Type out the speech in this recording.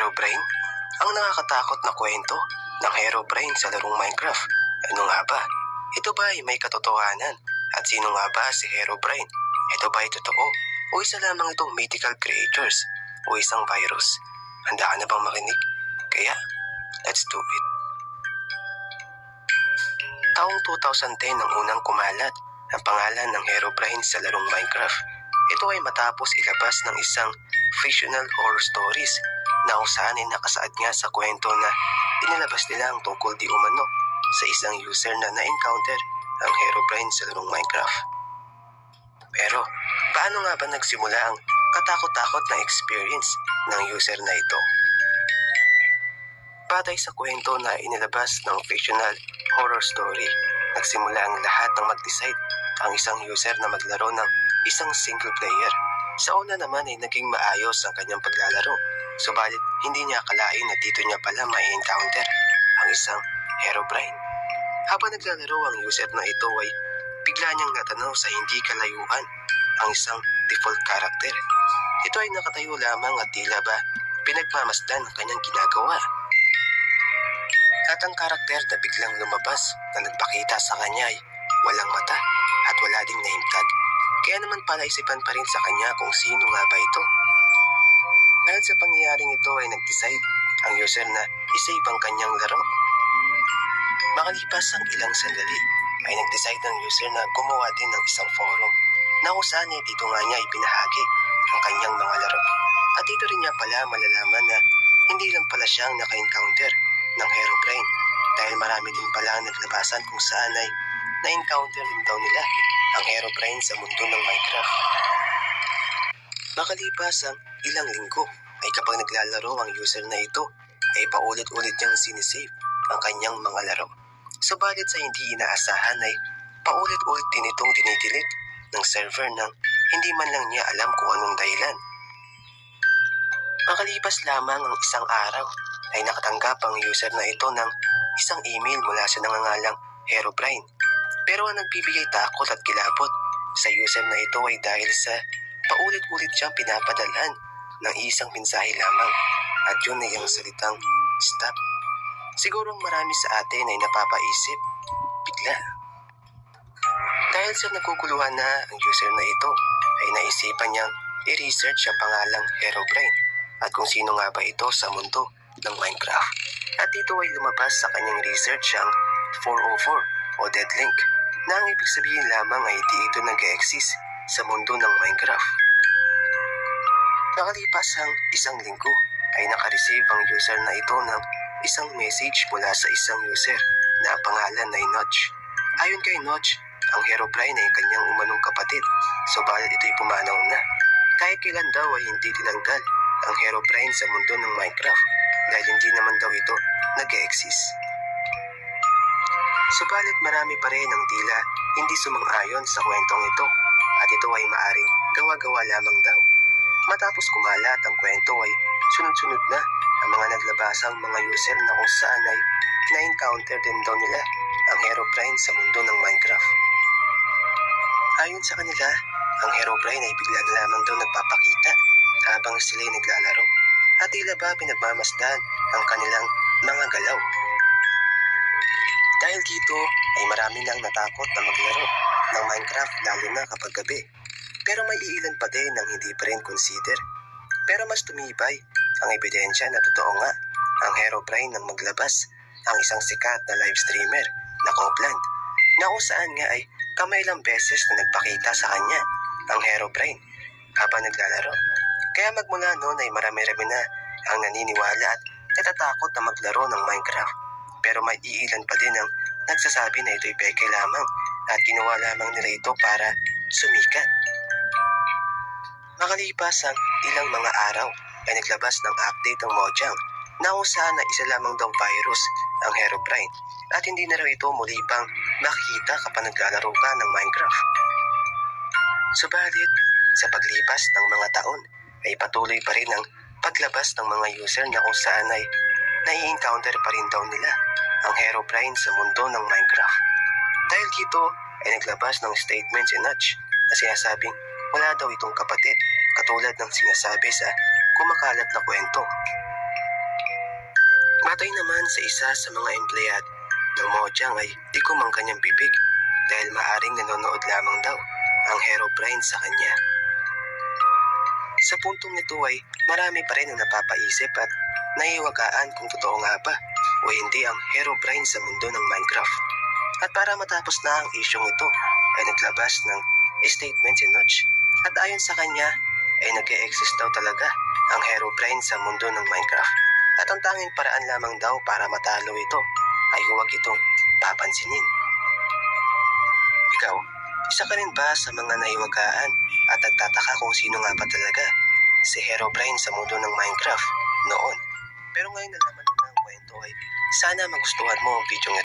Herobrine? Ang nakakatakot na kwento ng Herobrine sa larong Minecraft. Ano nga ba? Ito ba ay may katotohanan? At sino nga ba si Herobrine? Ito ba ay totoo? O isa lamang itong mythical creatures? O isang virus? Handa ka na bang makinig? Kaya, let's do it. Taong 2010 ang unang kumalat ang pangalan ng Herobrine sa larong Minecraft. Ito ay matapos ilabas ng isang fictional horror stories na kung saan ay nakasaad nga sa kwento na inilabas nila ang tungkol di umano sa isang user na na-encounter ang Herobrine sa larong Minecraft. Pero, paano nga ba nagsimula ang katakot-takot na experience ng user na ito? Batay sa kwento na inilabas ng fictional horror story, nagsimula ang lahat ng mag-decide ang isang user na maglaro ng isang single player. Sa una naman ay naging maayos ang kanyang paglalaro, subalit hindi niya akalain na dito niya pala ma-encounter ang isang Herobrine. Habang naglalaro ang user na ito ay bigla niyang natanaw sa hindi kalayuan ang isang default character. Ito ay nakatayo lamang at tila ba pinagmamasdan ang kanyang ginagawa. At ang karakter na biglang lumabas na nagpakita sa kanya ay walang mata at wala ding name tag. Kaya naman pala isipan pa rin sa kanya kung sino nga ba ito. Dahil sa pangyayaring ito ay nag-decide ang user na isave ang kanyang laro. Makalipas ang ilang sandali ay nag-decide ang user na gumawa din ng isang forum na kung saan ay dito nga niya ipinahagi ang kanyang mga laro. At dito rin niya pala malalaman na hindi lang pala siyang naka-encounter ng Herobrine dahil marami din pala ang naglabasan kung saan ay na-encounter din daw nila ang Herobrine sa mundo ng Minecraft. Makalipas ang ilang linggo ay kapag naglalaro ang user na ito ay paulit-ulit niyang sinisave ang kanyang mga laro. Subalit sa hindi inaasahan ay paulit-ulit din itong dinidelete ng server nang hindi man lang niya alam kung anong dahilan. Makalipas lamang ang isang araw ay nakatanggap ang user na ito ng isang email mula sa nangangalang Herobrine. Pero ang nagbibigay takot at kilabot sa user na ito ay dahil sa paulit-ulit siyang pinapadalhan ng isang mensahe lamang at yun ay ang salitang stop. Siguro marami sa atin ay napapaisip bigla. Dahil sa naguguluhan na ang user na ito ay naisipan niyang i-research ang pangalang Herobrine at kung sino nga ba ito sa mundo ng Minecraft. At dito ay lumabas sa kanyang research ang 404 o dead link na ang ibig sabihin lamang ay di ito nag-exist sa mundo ng Minecraft. Nakalipas ang isang linggo ay nakareceive ang user na ito ng isang message mula sa isang user na pangalan ay Notch. Ayon kay Notch, ang Herobrine ay kanyang umanong kapatid, subalit ito'y pumanaw na. Kahit kailan daw ay hindi tinanggal ang Herobrine sa mundo ng Minecraft dahil hindi naman daw ito nag-exist. Subalit marami pa rin ang tila hindi sumang-ayon sa kwentong ito at ito ay maaring gawa-gawa lamang daw. Matapos kumalat ang kwento ay sunod-sunod na ang mga naglabasang mga user na kung saan ay na-encounter din daw nila ang Herobrine sa mundo ng Minecraft. Ayon sa kanila, ang Herobrine ay bigla lamang daw nagpapakita habang sila'y naglalaro at tila ba pinagmamasdan ang kanilang mga galaw. Dahil dito ay marami nang natakot na maglaro ng Minecraft lalo na kapag gabi. Pero may iilan pa din ang hindi pa rin consider. Pero mas tumibay ang ebidensya na totoo nga ang Herobrine nang maglabas ang isang sikat na live streamer na Copland na kung saan nga ay kamailang beses na nagpakita sa kanya ang Herobrine habang naglalaro. Kaya magmula noon ay marami-rami na ang naniniwala at natatakot na maglaro ng Minecraft. Pero may iilan pa din ang nagsasabi na ito'y peke lamang at ginawa lamang nila ito para sumikat. Makalipas ang ilang mga araw ay naglabas ng update ang Mojang na kung saan na isa lamang daw virus ang Herobrine at hindi na raw ito muli pang makikita kapag naglalaro ka ng Minecraft. Subalit, sa paglipas ng mga taon ay patuloy pa rin ang paglabas ng mga user na kung saan ay nai-encounter pa rin daw nila ang Herobrine sa mundo ng Minecraft. Dahil dito ay naglabas ng statement si Notch na sinasabing wala daw itong kapatid katulad ng sinasabi sa kumakalat na kwento. Batay naman sa isa sa mga empleyado ng Mojang ay di kumang kanyang bibig dahil maaring nanonood lamang daw ang Herobrine sa kanya. Sa puntong ito ay marami pa rin ang napapaisip at naiwagaan kung totoo nga ba o hindi ang Herobrine sa mundo ng Minecraft. At para matapos na ang isyong ito ay naglabas ng statement si Notch. At ayon sa kanya ay nag-e-exist daw talaga ang Herobrine sa mundo ng Minecraft. At ang tanging paraan lamang daw para matalo ito ay huwag itong papansinin. Ikaw, isa ka rin ba sa mga naiwagaan at nagtataka kung sino nga ba talaga si Herobrine sa mundo ng Minecraft noon? Pero ngayon nalaman mo na ang kwento ay sana magustuhan mo ang video